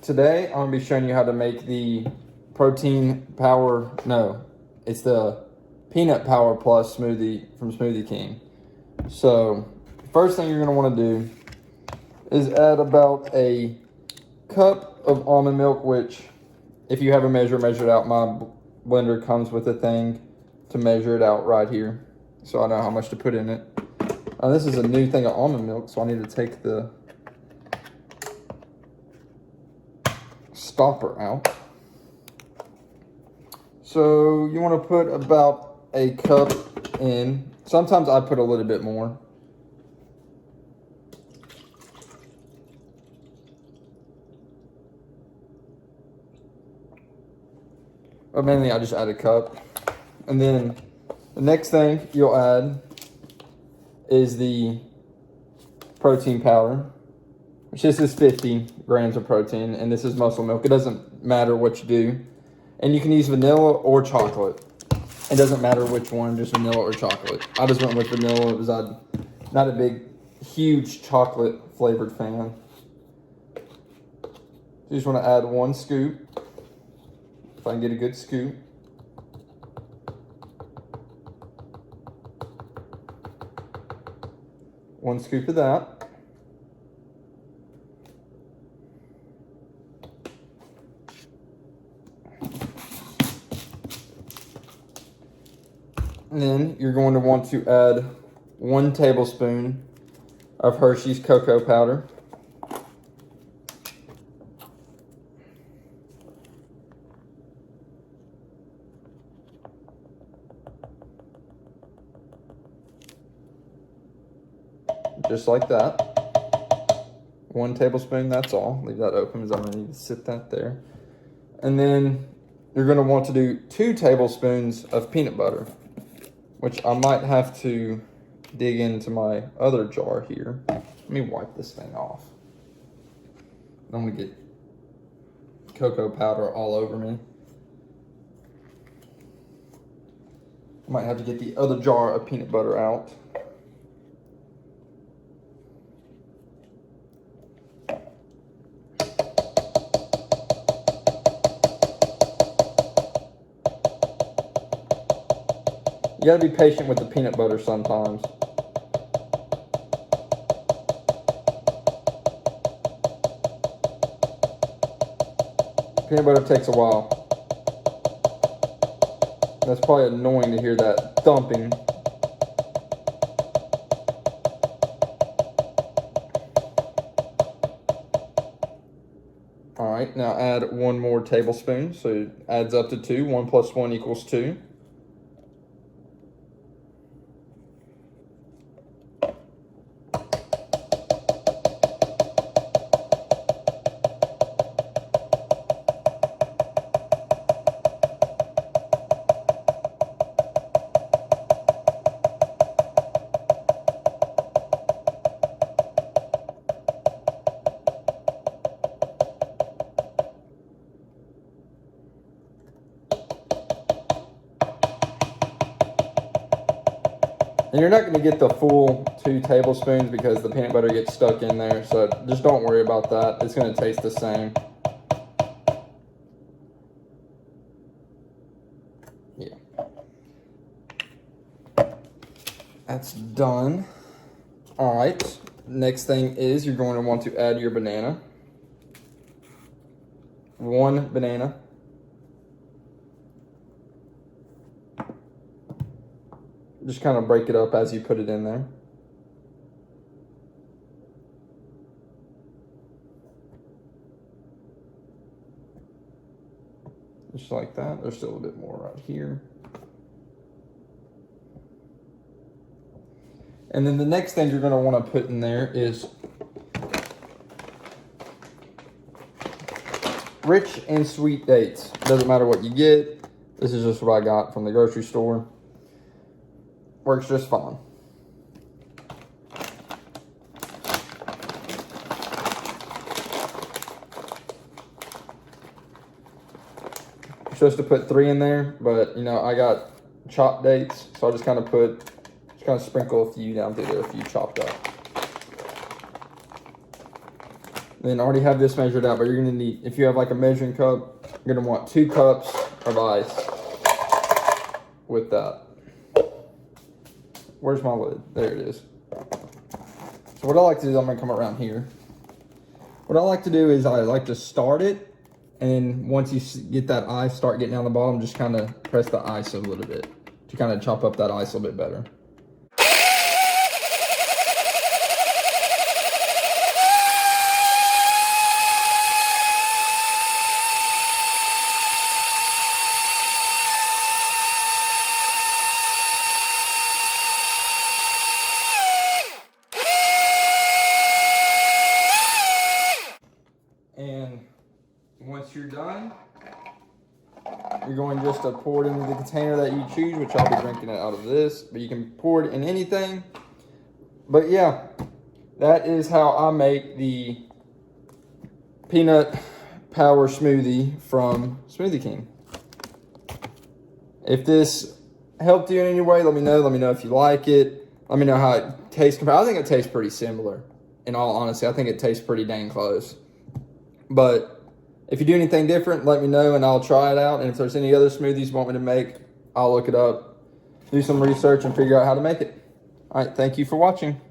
Today I'm going to be showing you how to make the protein power, no, it's the peanut power plus smoothie from Smoothie King. So first thing you're going to want to do is add about a cup of almond milk, which if you have a measure it out. My blender comes with a thing to measure it out right here, so I know how much to put in it. This is a new thing of almond milk, so I need to take the stopper out. So you want to put about a cup in. Sometimes I put a little bit more. But mainly I just add a cup. And then the next thing you'll add is the protein powder, which this is 50 grams of protein, and this is muscle milk. It doesn't matter what you do. And you can use vanilla or chocolate. It doesn't matter which one, just vanilla or chocolate. I just went with vanilla because I'm not a big, huge chocolate flavored fan. You just want to add 1 scoop. If I can get a good scoop. One scoop of that. And then you're going to want to add 1 tablespoon of Hershey's cocoa powder. Just like that. 1 tablespoon, that's all. Leave that open because I'm gonna need to sit that there. And then you're gonna want to do 2 tablespoons of peanut butter, which I might have to dig into my other jar here. Let me wipe this thing off. I don't want to get cocoa powder all over me. I might have to get the other jar of peanut butter out. You gotta be patient with the peanut butter sometimes. Peanut butter takes a while. That's probably annoying to hear that thumping. All right, now add 1 more tablespoon. So it adds up to 2. 1 plus 1 equals 2. And you're not going to get the full 2 tablespoons because the peanut butter gets stuck in there. So just don't worry about that. It's going to taste the same. Yeah. That's done. All right. Next thing is you're going to want to add your banana. 1 banana. Just kind of break it up as you put it in there. Just like that. There's still a bit more right here. And then the next thing you're going to want to put in there is rich and sweet dates. Doesn't matter what you get. This is just what I got from the grocery store. Works just fine. You're supposed to put 3 in there, but you know, I got chopped dates, so I just kind of sprinkle a few down through there, a few chopped up. Then already have this measured out, but you're gonna need, if you have like a measuring cup, you're gonna want 2 cups of ice with that. Where's my lid? There it is. So what I like to do is I'm gonna come around here. What I like to do is I like to start it, and then once you get that ice start getting down the bottom, just kind of press the ice a little bit to kind of chop up that ice a little bit better. And once you're done, you're going just to pour it into the container that you choose, which I'll be drinking it out of this, but you can pour it in anything. But yeah, that is how I make the peanut power smoothie from Smoothie King. If this helped you in any way, let me know. Let me know if you like it. Let me know how it tastes. I think it tastes pretty similar. In all honesty, I think it tastes pretty dang close. But if you do anything different, let me know and I'll try it out. And if there's any other smoothies you want me to make, I'll look it up, do some research, and figure out how to make it. All right, thank you for watching.